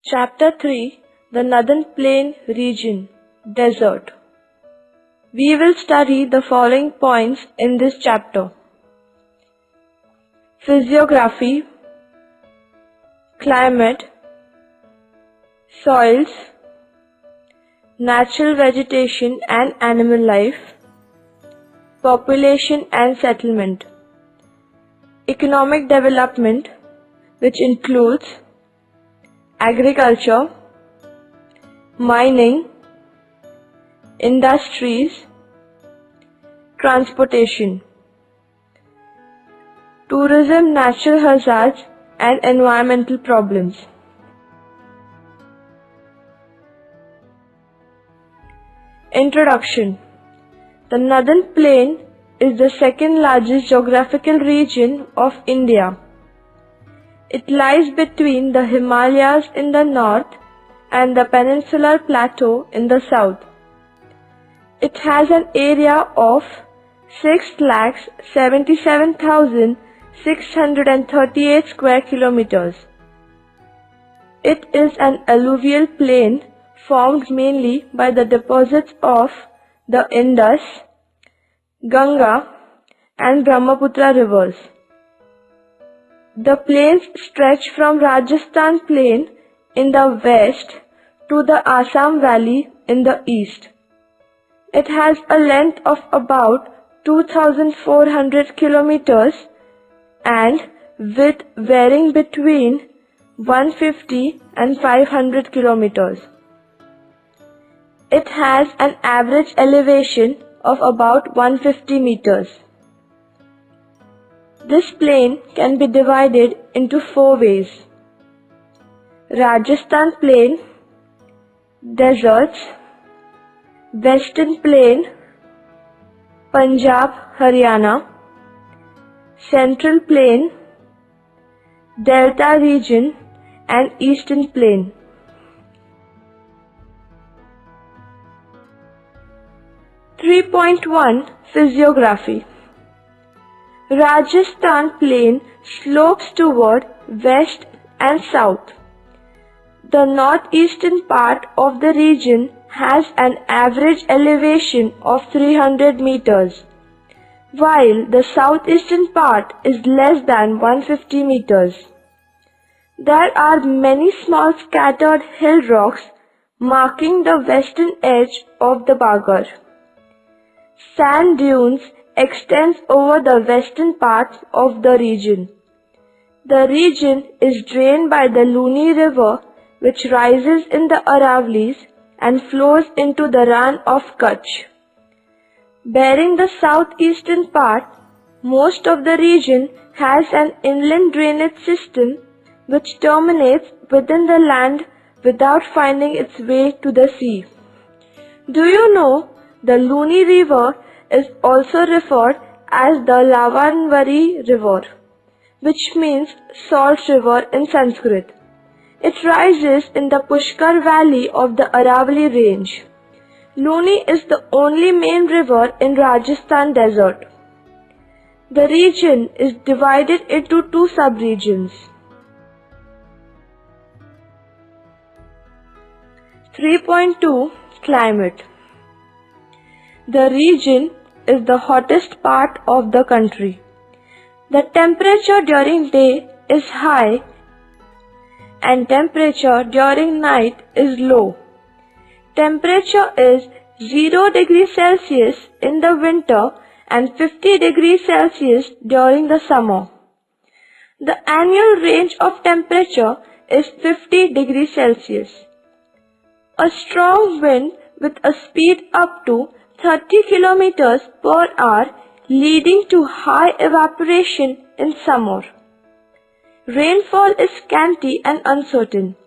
Chapter 3, the Northern Plain Region, Desert. We will study the following points in this chapter: physiography, climate, soils, natural vegetation and animal life, population and settlement, economic development, which includes agriculture, mining, industries, transportation, tourism, natural hazards and environmental problems. Introduction. The Northern Plain is the second largest geographical region of India. It lies between the Himalayas in the north and the Peninsular Plateau in the south. It has an area of 6,77,638 square kilometers. It is an alluvial plain formed mainly by the deposits of the Indus, Ganga and Brahmaputra rivers. The plains stretch from Rajasthan Plain in the west to the Assam Valley in the east. It has a length of about 2,400 kilometers and width varying between 150 and 500 kilometers. It has an average elevation of about 150 meters. This plain can be divided into four ways: Rajasthan Plain, deserts, Western Plain, Punjab, Haryana, Central Plain, Delta region and Eastern Plain. Physiography. Rajasthan Plain slopes toward west and south. The northeastern part of the region has an average elevation of 300 meters, while the southeastern part is less than 150 meters. There are many small scattered hill rocks marking the western edge of the Bagar. Sand dunes extends over the western part of the region. The region is drained by the Luni River, which rises in the Aravallis and flows into the Rann of Kutch. Bearing the southeastern part, most of the region has an inland drainage system which terminates within the land without finding its way to the sea. Do you know the Luni River is also referred as the Lavanvari River, which means salt river in Sanskrit. It rises in the Pushkar Valley of the Aravalli range. Luni is the only main river in Rajasthan desert. The region is divided into two sub-regions. 3.2 Climate. The region is the hottest part of the country. The temperature during day is high and temperature during night is low. Temperature is 0 degrees Celsius in the winter and 50 degrees Celsius during the summer. The annual range of temperature is 50 degrees Celsius. A strong wind with a speed up to 30 kilometers per hour leading to high evaporation in summer. Rainfall is scanty and uncertain.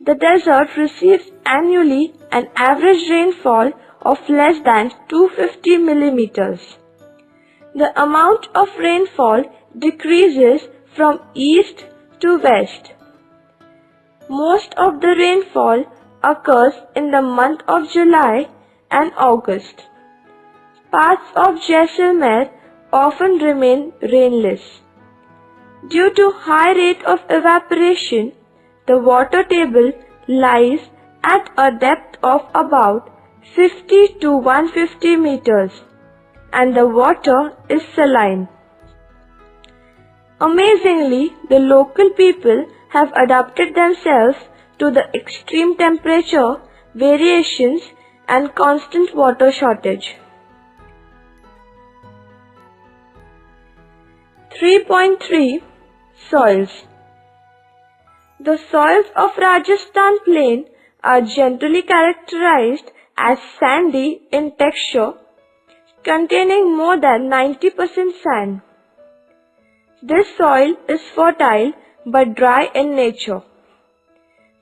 The desert receives annually an average rainfall of less than 250 millimeters. The amount of rainfall decreases from east to west. Most of the rainfall occurs in the month of July and August. Parts of Jaisalmer often remain rainless. Due to high rate of evaporation, the water table lies at a depth of about 50 to 150 meters and the water is saline. Amazingly, the local people have adapted themselves to the extreme temperature variations and constant water shortage. 3.3 Soils. The soils of Rajasthan plain are generally characterized as sandy in texture, containing more than 90% sand. This soil is fertile but dry in nature.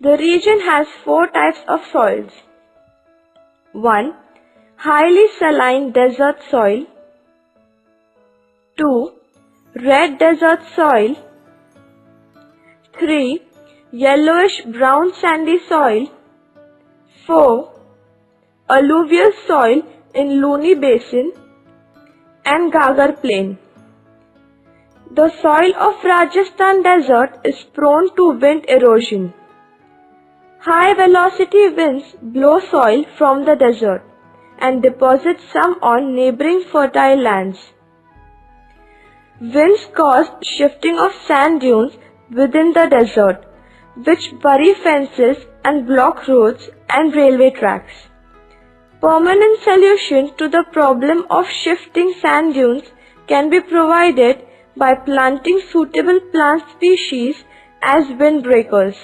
The region has 4 types of soils. 1. Highly saline desert soil. 2. Red desert soil. 3. Yellowish brown sandy soil. 4. Alluvial soil in Luni Basin and Gagar Plain. The soil of Rajasthan desert is prone to wind erosion. High velocity winds blow soil from the desert and deposit some on neighboring fertile lands. Winds cause shifting of sand dunes within the desert, which bury fences and block roads and railway tracks. Permanent solution to the problem of shifting sand dunes can be provided by planting suitable plant species as windbreakers.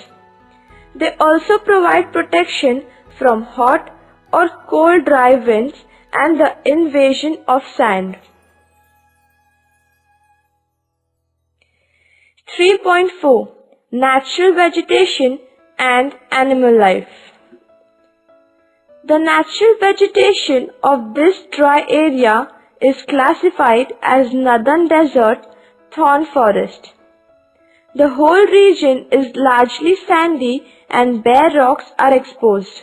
They also provide protection from hot or cold dry winds and the invasion of sand. 3.4 Natural vegetation and animal life. The natural vegetation of this dry area is classified as Northern Desert Thorn Forest. The whole region is largely sandy and bare rocks are exposed.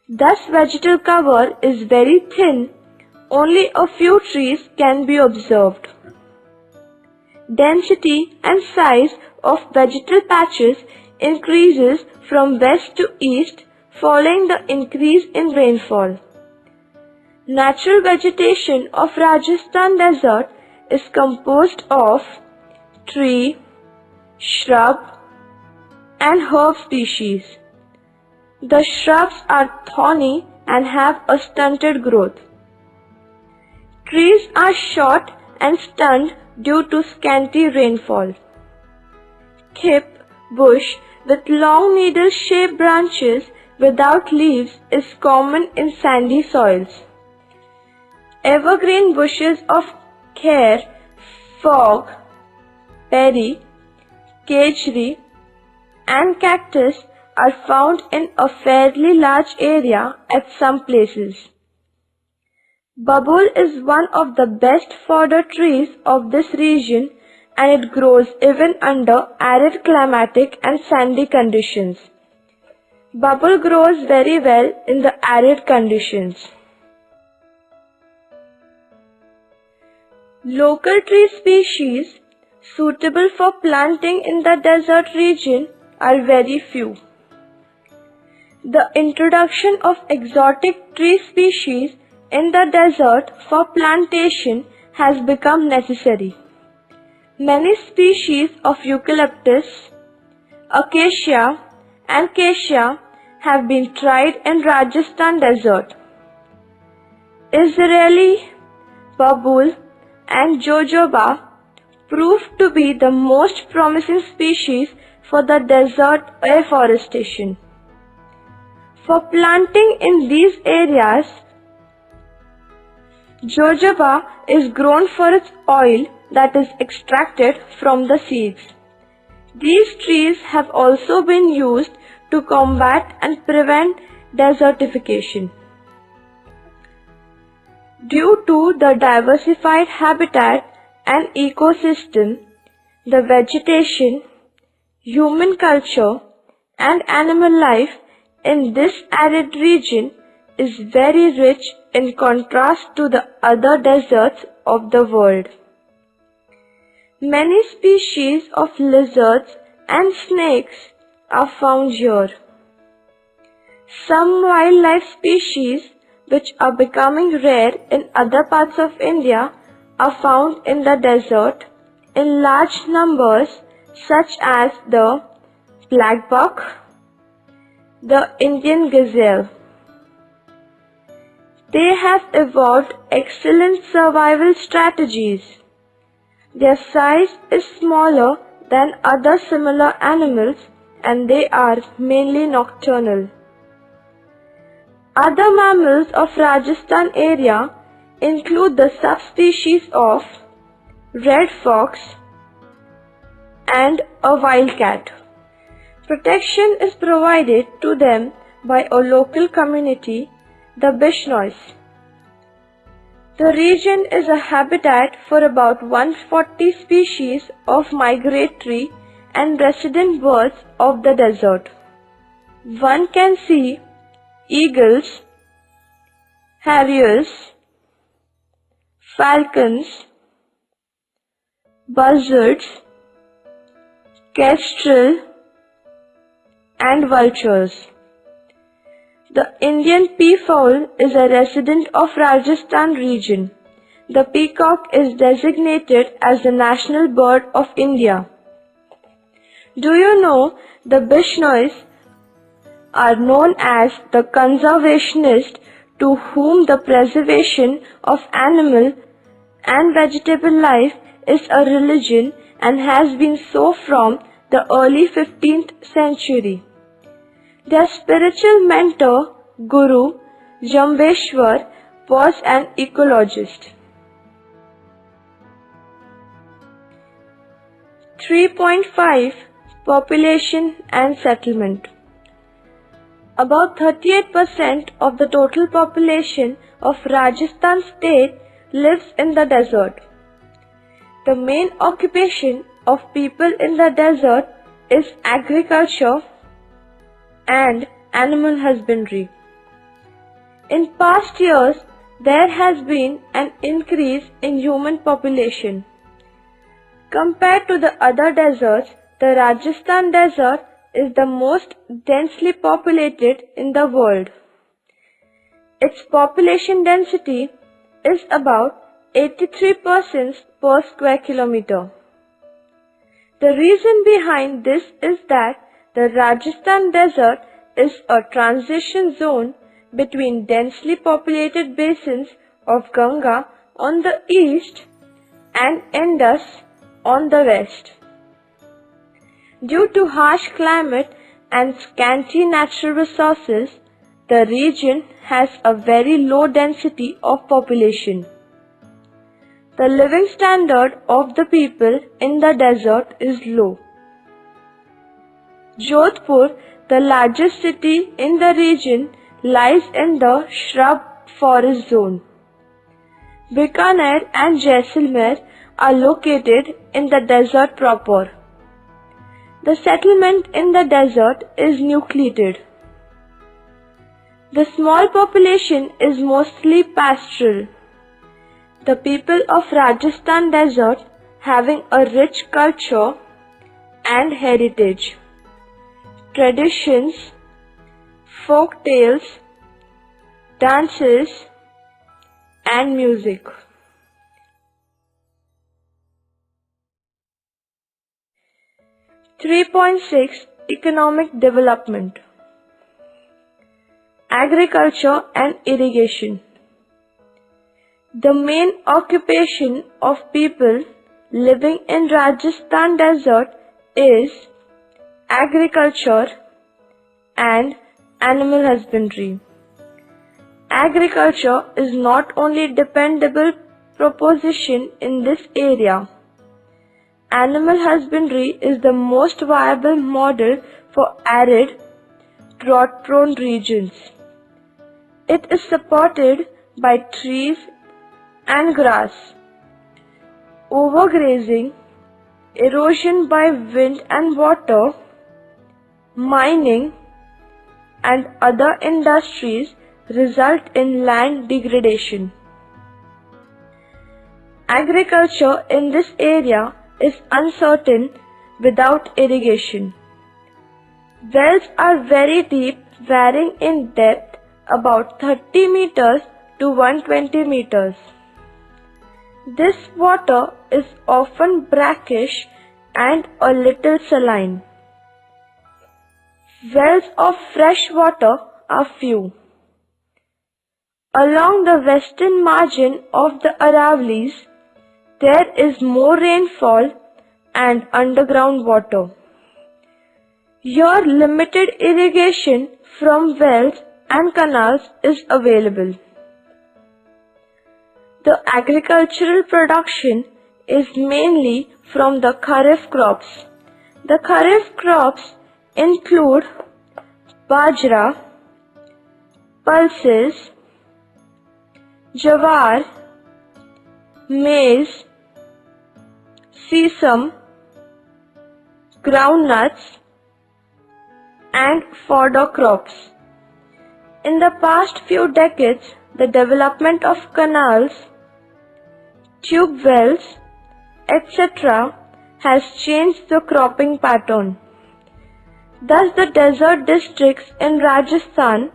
Thus vegetal cover is very thin, only a few trees can be observed. Density and size of vegetal patches increases from west to east following the increase in rainfall. Natural vegetation of Rajasthan desert is composed of tree, shrub and herb species. The shrubs are thorny and have a stunted growth. Trees are short and stunned due to scanty rainfall. Khip bush with long needle-shaped branches without leaves is common in sandy soils. Evergreen bushes of kher, fog, berry, kejri and cactus are found in a fairly large area at some places. Babul is one of the best fodder trees of this region and it grows even under arid climatic and sandy conditions. Babul grows very well in the arid conditions. Local tree species suitable for planting in the desert region are very few. The introduction of exotic tree species in the desert for plantation has become necessary. Many species of eucalyptus, acacia and cassia have been tried in Rajasthan desert. Israeli, babul and jojoba proved to be the most promising species for the desert afforestation. For planting in these areas, jojoba is grown for its oil that is extracted from the seeds. These trees have also been used to combat and prevent desertification. Due to the diversified habitat and ecosystem, the vegetation, human culture and animal life in this arid region is very rich in contrast to the other deserts of the world. Many species of lizards and snakes are found here. Some wildlife species which are becoming rare in other parts of India are found in the desert in large numbers, such as the black buck, the Indian gazelle. They have evolved excellent survival strategies. Their size is smaller than other similar animals and they are mainly nocturnal. Other mammals of Rajasthan area include the subspecies of red fox and a wildcat. Protection is provided to them by a local community, the Bishnois. The region is a habitat for about 140 species of migratory and resident birds of the desert. One can see eagles, harriers, falcons, buzzards, kestrel, and vultures. The Indian peafowl is a resident of Rajasthan region. The peacock is designated as the national bird of India. Do you know the Bishnois are known as the conservationists to whom the preservation of animal and vegetable life is a religion and has been so from the early 15th century. Their spiritual mentor, Guru Jambeshwar, was an ecologist. 3.5 Population and settlement. About 38% of the total population of Rajasthan state lives in the desert. The main occupation of people in the desert is agriculture and animal husbandry. In past years, there has been an increase in human population. Compared to the other deserts, the Rajasthan desert is the most densely populated in the world. Its population density is about 83 persons per square kilometer. The reason behind this is that the Rajasthan desert is a transition zone between densely populated basins of Ganga on the east and Indus on the west. Due to harsh climate and scanty natural resources, the region has a very low density of population. The living standard of the people in the desert is low. Jodhpur, the largest city in the region, lies in the shrub forest zone. Bikaner and Jaisalmer are located in the desert proper. The settlement in the desert is nucleated. The small population is mostly pastoral. The people of Rajasthan desert having a rich culture and heritage, traditions, folk tales, dances, and music. Economic development. Agriculture and irrigation. The main occupation of people living in Rajasthan desert is agriculture and animal husbandry. Agriculture is not only dependable proposition in this area. Animal husbandry is the most viable model for arid, drought-prone regions. It is supported by trees and grass. Overgrazing, erosion by wind and water, mining, and other industries result in land degradation. Agriculture in this area is uncertain without irrigation. Wells are very deep, varying in depth about 30 meters to 120 meters. This water is often brackish and a little saline. Wells of fresh water are few. Along the western margin of the Aravallis, there is more rainfall and underground water. Here limited irrigation from wells and canals is available. The agricultural production is mainly from the Kharif crops. The Kharif crops include bajra, pulses, jawar, maize, sesame, groundnuts, and fodder crops. In the past few decades, the development of canals, tube wells, etc. has changed the cropping pattern. Thus, the desert districts in Rajasthan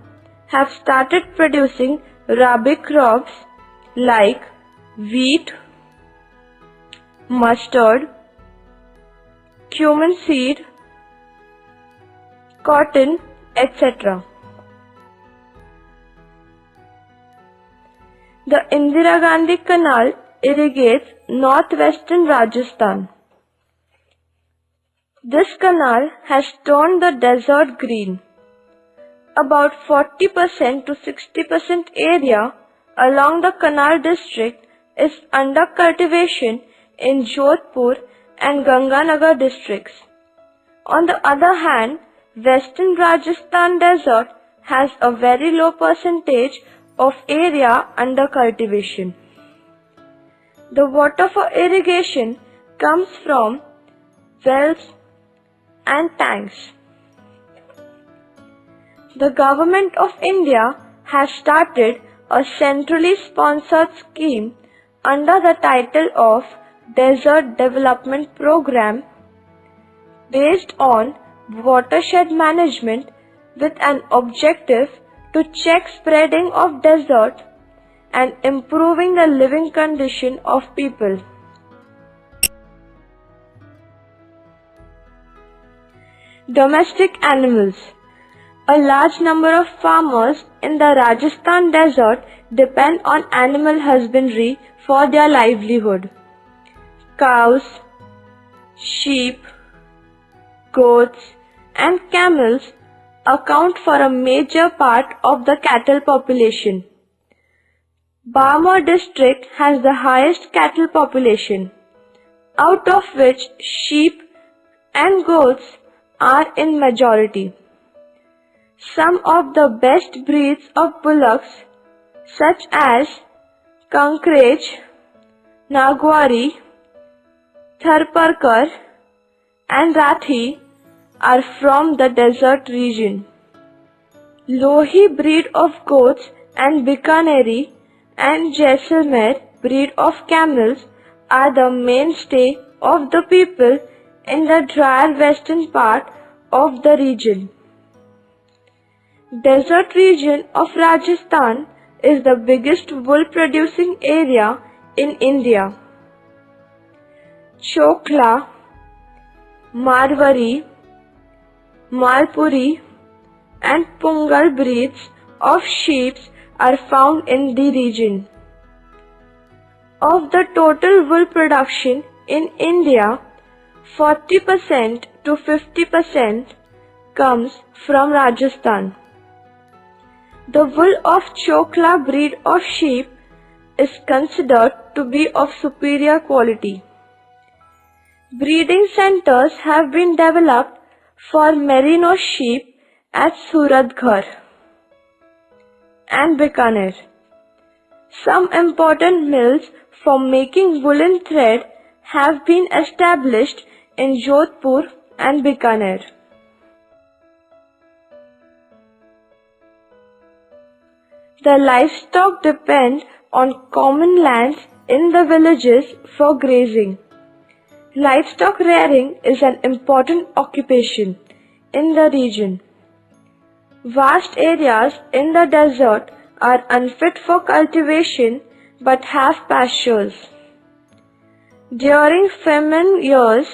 have started producing rabi crops like wheat, mustard, cumin seed, cotton, etc. The Indira Gandhi Canal irrigates northwestern Rajasthan. This canal has turned the desert green. About 40% to 60% area along the canal district is under cultivation in Jodhpur and Ganganagar districts. On the other hand, western Rajasthan desert has a very low percentage of area under cultivation. The water for irrigation comes from wells and tanks. The Government of India has started a centrally sponsored scheme under the title of Desert Development Program based on watershed management with an objective to check spreading of desert and improving the living condition of people. Domestic animals. A large number of farmers in the Rajasthan desert depend on animal husbandry for their livelihood. Cows, sheep, goats, and camels account for a major part of the cattle population. Barmer district has the highest cattle population, out of which sheep and goats are in majority. Some of the best breeds of bullocks such as Kankraj, Nagwari, Tharparkar and Rathi are from the desert region. Lohi breed of goats and Bikaneri and Jaisalmer breed of camels are the mainstay of the people in the drier western part of the region. Desert region of Rajasthan is the biggest wool producing area in India. Chokla, Marwari, Malpuri and Pungal breeds of sheep are found in the region. Of the total wool production in India, 40% to 50% comes from Rajasthan. The wool of Chokla breed of sheep is considered to be of superior quality. Breeding centers have been developed for merino sheep at Suratgarh and Bikaner. Some important mills for making woolen thread have been established in Jodhpur and Bikaner. The livestock depend on common lands in the villages for grazing. Livestock rearing is an important occupation. in the region. Vast areas in the desert are unfit for cultivation but have pastures. During famine years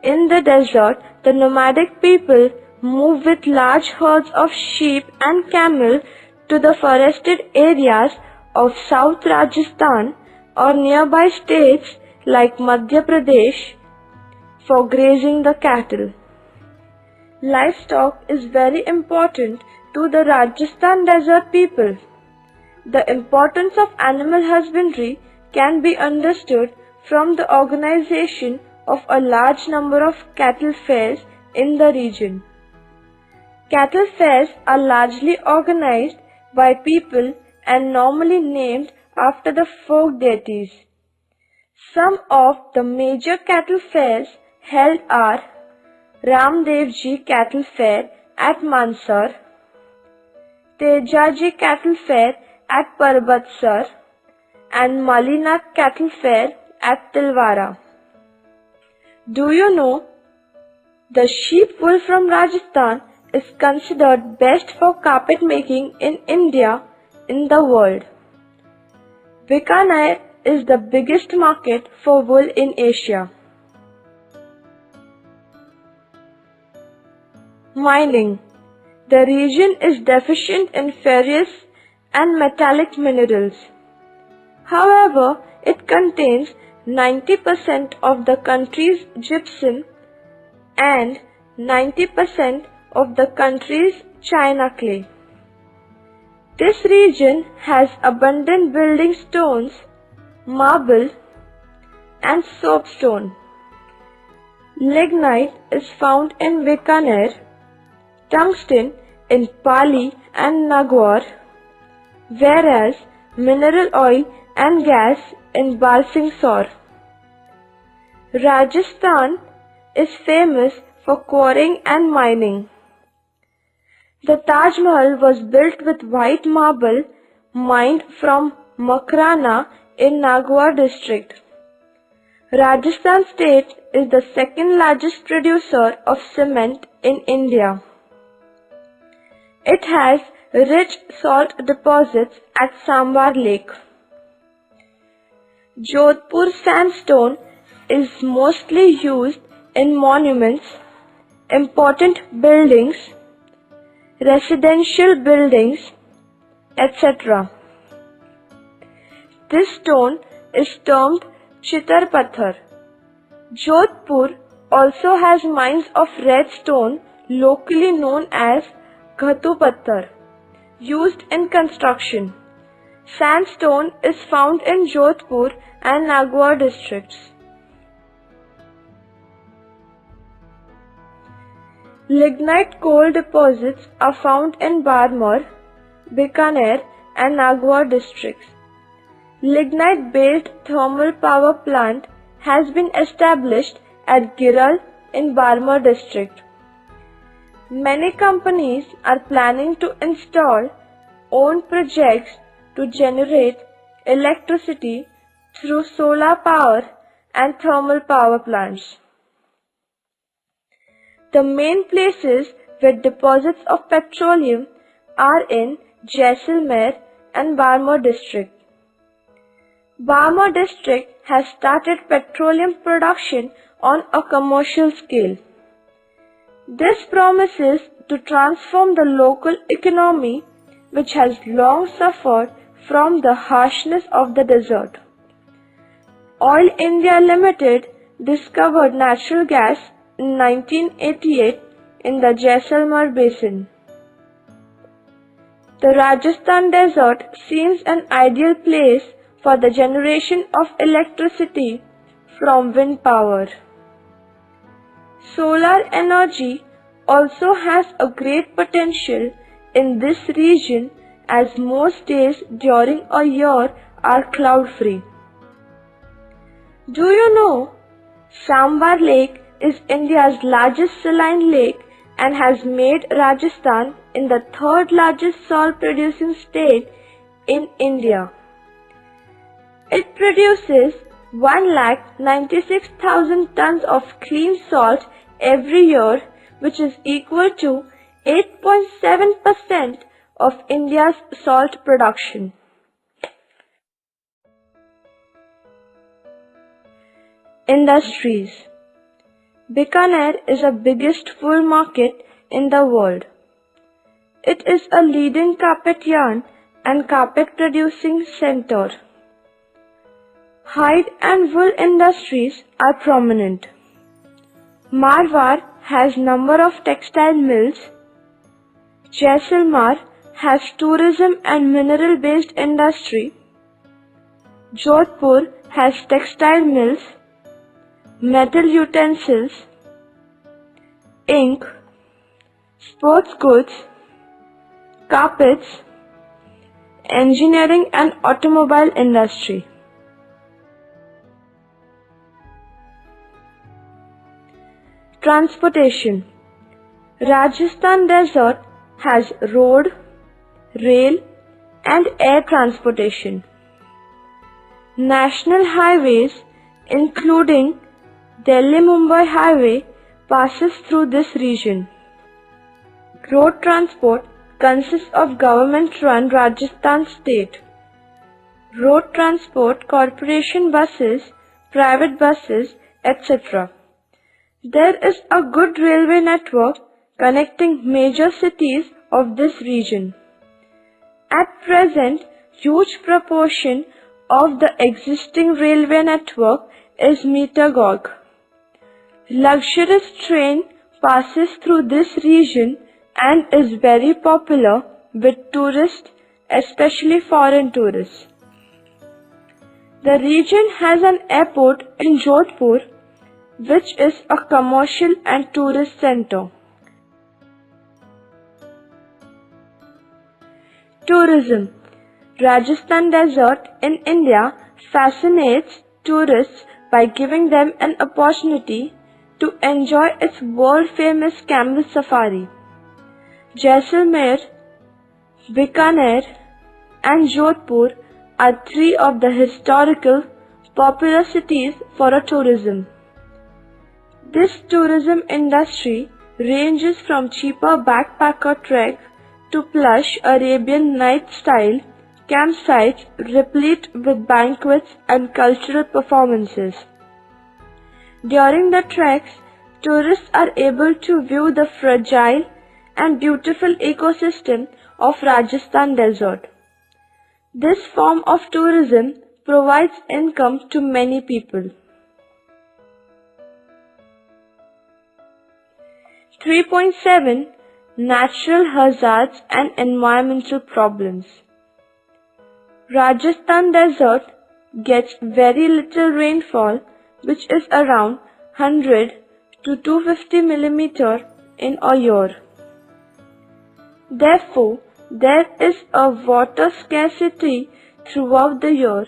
in the desert, the nomadic people move with large herds of sheep and camel to the forested areas of South Rajasthan or nearby states like Madhya Pradesh for grazing the cattle. Livestock is very important to the Rajasthan desert people. The importance of animal husbandry can be understood from the organization of a large number of cattle fairs in the region. Cattle fairs are largely organized by people and normally named after the folk deities. Some of the major cattle fairs held are Ramdevji Cattle Fair at Mansar, Tejaji Cattle Fair at Parbatsar, and Malinath Cattle Fair at Tilwara. Do you know the sheep wool from Rajasthan is considered best for carpet making in India in the world. Bikaner is the biggest market for wool in Asia. Mining. The region is deficient in ferrous and metallic minerals. However, it contains 90% of the country's gypsum and 90% of the country's china clay. This region has abundant building stones, marble, and soapstone. Lignite is found in Bikaner, tungsten in Pali and Nagaur, whereas mineral oil and gas in Balsingsor. Rajasthan is famous for quarrying and mining. The Taj Mahal was built with white marble mined from Makrana in Nagaur district. Rajasthan state is the second largest producer of cement in India. It has rich salt deposits at Sambar Lake. Jodhpur sandstone is mostly used in monuments, important buildings, residential buildings, etc. This stone is termed Chitar Pathar. Jodhpur also has mines of red stone locally known as Ghatu Patthar, used in construction. Sandstone is found in Jodhpur and Nagaur districts. Lignite coal deposits are found in Barmar, Bikaner and Nagaur districts. Lignite-based thermal power plant has been established at Giral in Barmar district. Many companies are planning to install own projects to generate electricity through solar power and thermal power plants. The main places with deposits of petroleum are in Jaisalmer and Barmar district. Barmar district has started petroleum production on a commercial scale. This promises to transform the local economy, which has long suffered from the harshness of the desert. Oil India Limited discovered natural gas in 1988 in the Jaisalmer basin. The Rajasthan desert seems an ideal place for the generation of electricity from wind power. Solar energy also has a great potential in this region as most days during a year are cloud-free. Do you know Sambar Lake is India's largest saline lake and has made Rajasthan in the third largest salt producing state in India. It produces 1,96,000 tons of clean salt every year, which is equal to 8.7% of India's salt production. Industries. Bikaner is the biggest wool market in the world. It is a leading carpet yarn and carpet producing center. Hide and wool industries are prominent. Marwar has number of textile mills. Jaisalmer has tourism and mineral based industry. Jodhpur has textile mills, metal utensils, ink, sports goods, carpets, engineering and automobile industry. Transportation. Rajasthan Desert has road, rail and air transportation. National highways including Delhi-Mumbai Highway passes through this region. Road transport consists of government-run Rajasthan state. Road transport corporation buses, private buses, etc. There is a good railway network connecting major cities of this region. At present, huge proportion of the existing railway network is meter gauge. Luxurious train passes through this region and is very popular with tourists, especially foreign tourists. The region has an airport in Jodhpur, which is a commercial and tourist center. Tourism. Rajasthan Desert in India fascinates tourists by giving them an opportunity to enjoy its world-famous camel safari. Jaisalmer, Bikaner and Jodhpur are three of the historical popular cities for tourism. This tourism industry ranges from cheaper backpacker trek to plush Arabian night-style campsites replete with banquets and cultural performances. During the treks, tourists are able to view the fragile and beautiful ecosystem of Rajasthan Desert. This form of tourism provides income to many people. 3.7 Natural hazards and environmental problems. Rajasthan Desert gets very little rainfall, which is around 100 to 250 mm in a year. Therefore, there is a water scarcity throughout the year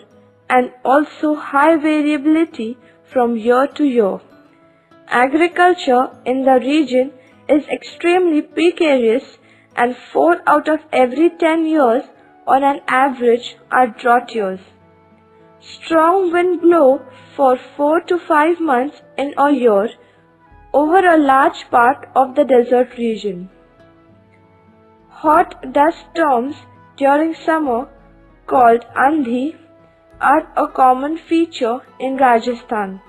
and also high variability from year to year. Agriculture in the region is extremely precarious and 4 out of every 10 years on an average are drought years. Strong wind blow for 4 to 5 months in a year over a large part of the desert region. Hot dust storms during summer called Andhi are a common feature in Rajasthan.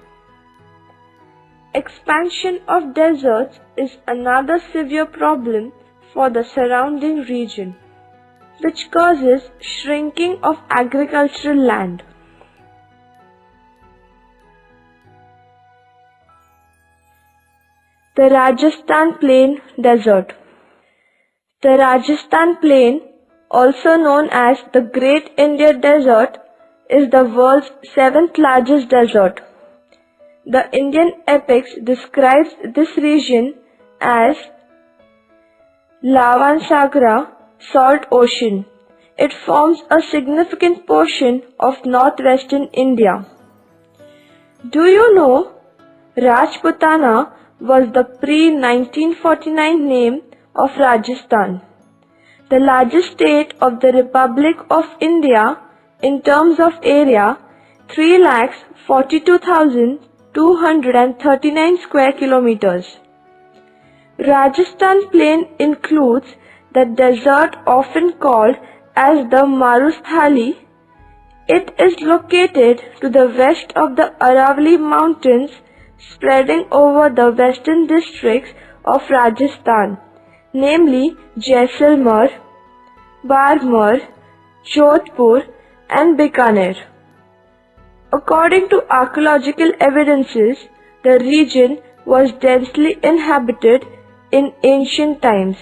Expansion of deserts is another severe problem for the surrounding region, which causes shrinking of agricultural land. The Rajasthan Plain Desert. The Rajasthan Plain, also known as the Great Indian Desert, is the world's 7th largest desert. The Indian epics describes this region as Lavansagra, salt ocean. It forms a significant portion of northwestern India. Do you know Rajputana was the pre-1949 name of Rajasthan, the largest state of the Republic of India in terms of area, 3,42,239 square kilometers. Rajasthan plain includes the desert often called as the Marusthali. It is located to the west of the Aravalli Mountains, spreading over the western districts of Rajasthan, namely Jaisalmer, Barmer, Jodhpur and Bikaner. According to archaeological evidences, the region was densely inhabited in ancient times.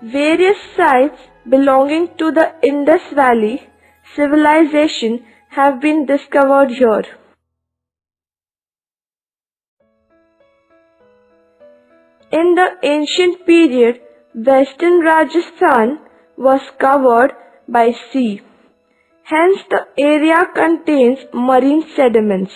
Various sites belonging to the Indus Valley civilization have been discovered here. In the ancient period, western Rajasthan was covered by sea. Hence, the area contains marine sediments.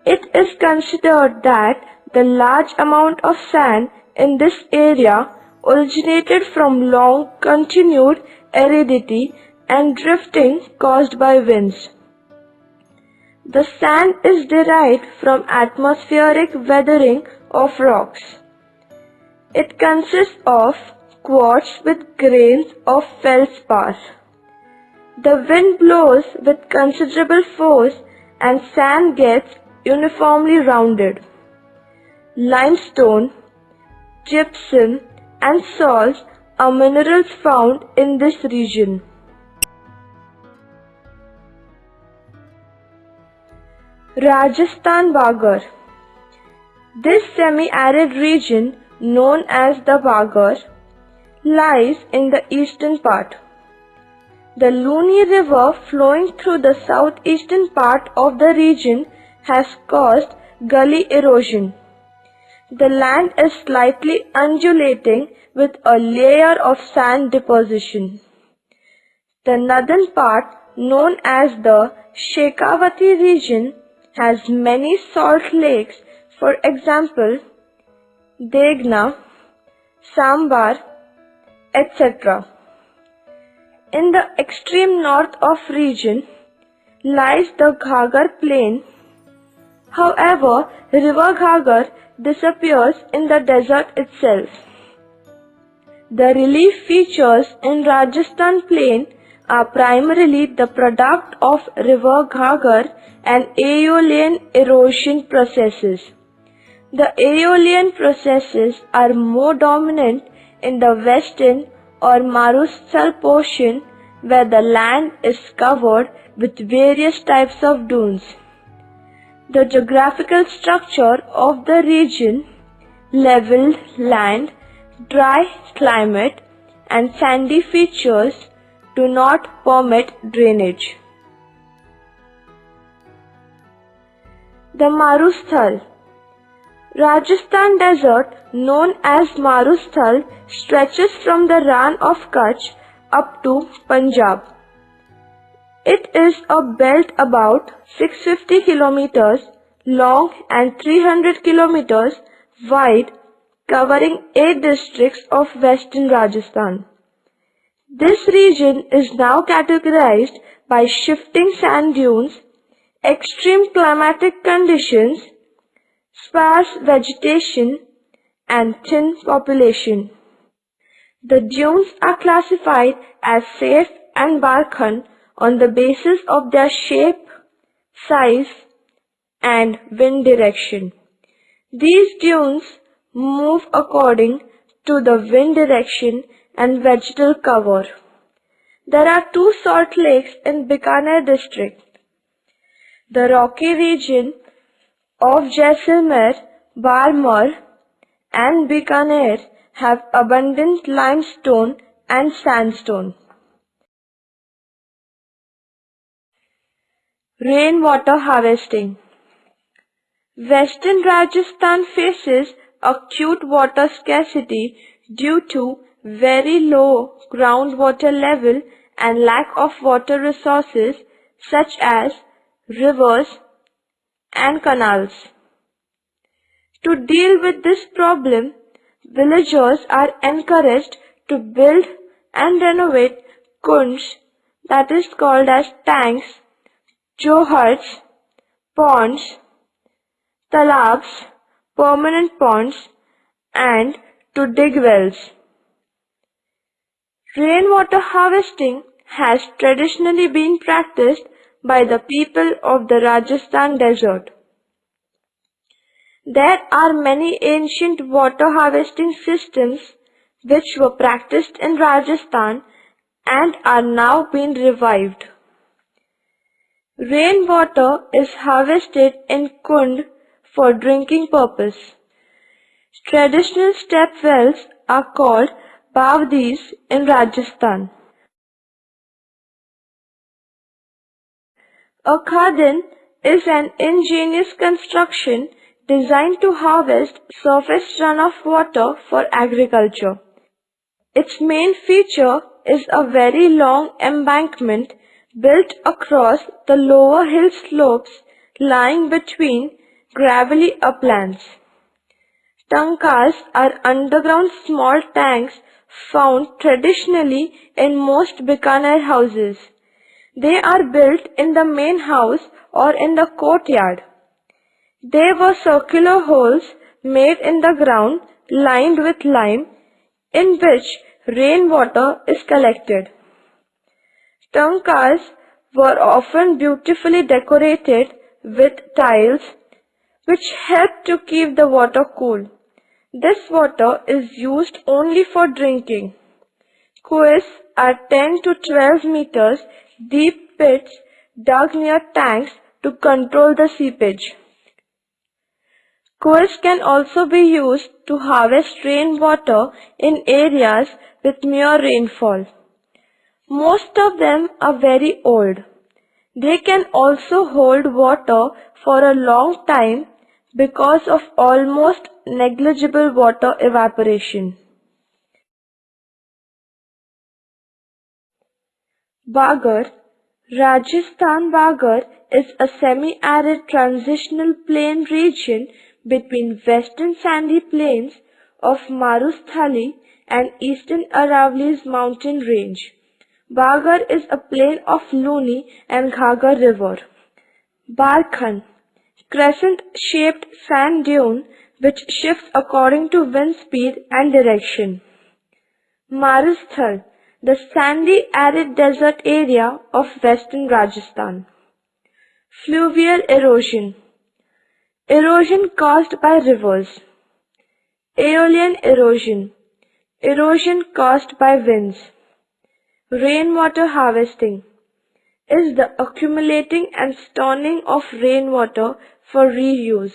It is considered that the large amount of sand in this area originated from long continued aridity and drifting caused by winds. The sand is derived from atmospheric weathering of rocks. It consists of quartz with grains of feldspar. The wind blows with considerable force and sand gets uniformly rounded. Limestone, gypsum and salts are minerals found in this region. Rajasthan Bagar. This semi-arid region, known as the Bagar, lies in the eastern part. The Luni River flowing through the southeastern part of the region has caused gully erosion. The land is slightly undulating with a layer of sand deposition. The northern part, known as the Shekhawati region, has many salt lakes, for example, Degna, Sambar, etc. In the extreme north of region lies the Ghagar plain. However, river Ghagar disappears in the desert itself. The relief features in Rajasthan plain are primarily the product of river Ghagar and aeolian erosion processes. The aeolian processes are more dominant in the western or Marusthal portion, where the land is covered with various types of dunes. The geographical structure of the region, level land, dry climate and sandy features do not permit drainage. The Marusthal. Rajasthan desert, known as Marusthal, stretches from the Rann of Kutch up to Punjab. It is a belt about 650 kilometers long and 300 kilometers wide, covering 8 districts of western Rajasthan. This region is now categorized by shifting sand dunes, extreme climatic conditions, sparse vegetation and thin population. The dunes are classified as safe and Barkhan on the basis of their shape, size and wind direction. These dunes move according to the wind direction and vegetal cover. There are 2 salt lakes in Bikaner district. The rocky region of Jaisalmer, Barmer and Bikaner have abundant limestone and sandstone. Rainwater harvesting. Western Rajasthan faces acute water scarcity due to very low groundwater level and lack of water resources such as rivers and canals. To deal with this problem, villagers are encouraged to build and renovate kunds, that is called as tanks, johars, ponds, talabs, permanent ponds, and to dig wells. Rainwater harvesting has traditionally been practiced by the people of the Rajasthan desert. There are many ancient water harvesting systems which were practiced in Rajasthan and are now being revived. Rainwater is harvested in Kund for drinking purpose. Traditional step wells are called Bawdis in Rajasthan. A khadin is an ingenious construction designed to harvest surface runoff water for agriculture. Its main feature is a very long embankment built across the lower hill slopes lying between gravelly uplands. Tankas are underground small tanks found traditionally in most Bikaner houses. They are built in the main house or in the courtyard. They were circular holes made in the ground lined with lime in which rainwater is collected. Tankas were often beautifully decorated with tiles which help to keep the water cool. This water is used only for drinking. Kuis are 10 to 12 meters deep pits dug near tanks to control the seepage. Kuis can also be used to harvest rainwater in areas with mere rainfall. Most of them are very old. They can also hold water for a long time because of almost negligible water evaporation. Bagar, Rajasthan Bagar is a semi-arid transitional plain region between western sandy plains of Marusthali and eastern Aravalli's mountain range. Bagar is a plain of Luni and Ghagar river. Barkhan, crescent-shaped sand dune which shifts according to wind speed and direction. Marusthal, the sandy arid desert area of western Rajasthan. Fluvial erosion. Erosion caused by rivers. Aeolian erosion. Erosion caused by winds. Rainwater harvesting is the accumulating and storing of rainwater for reuse.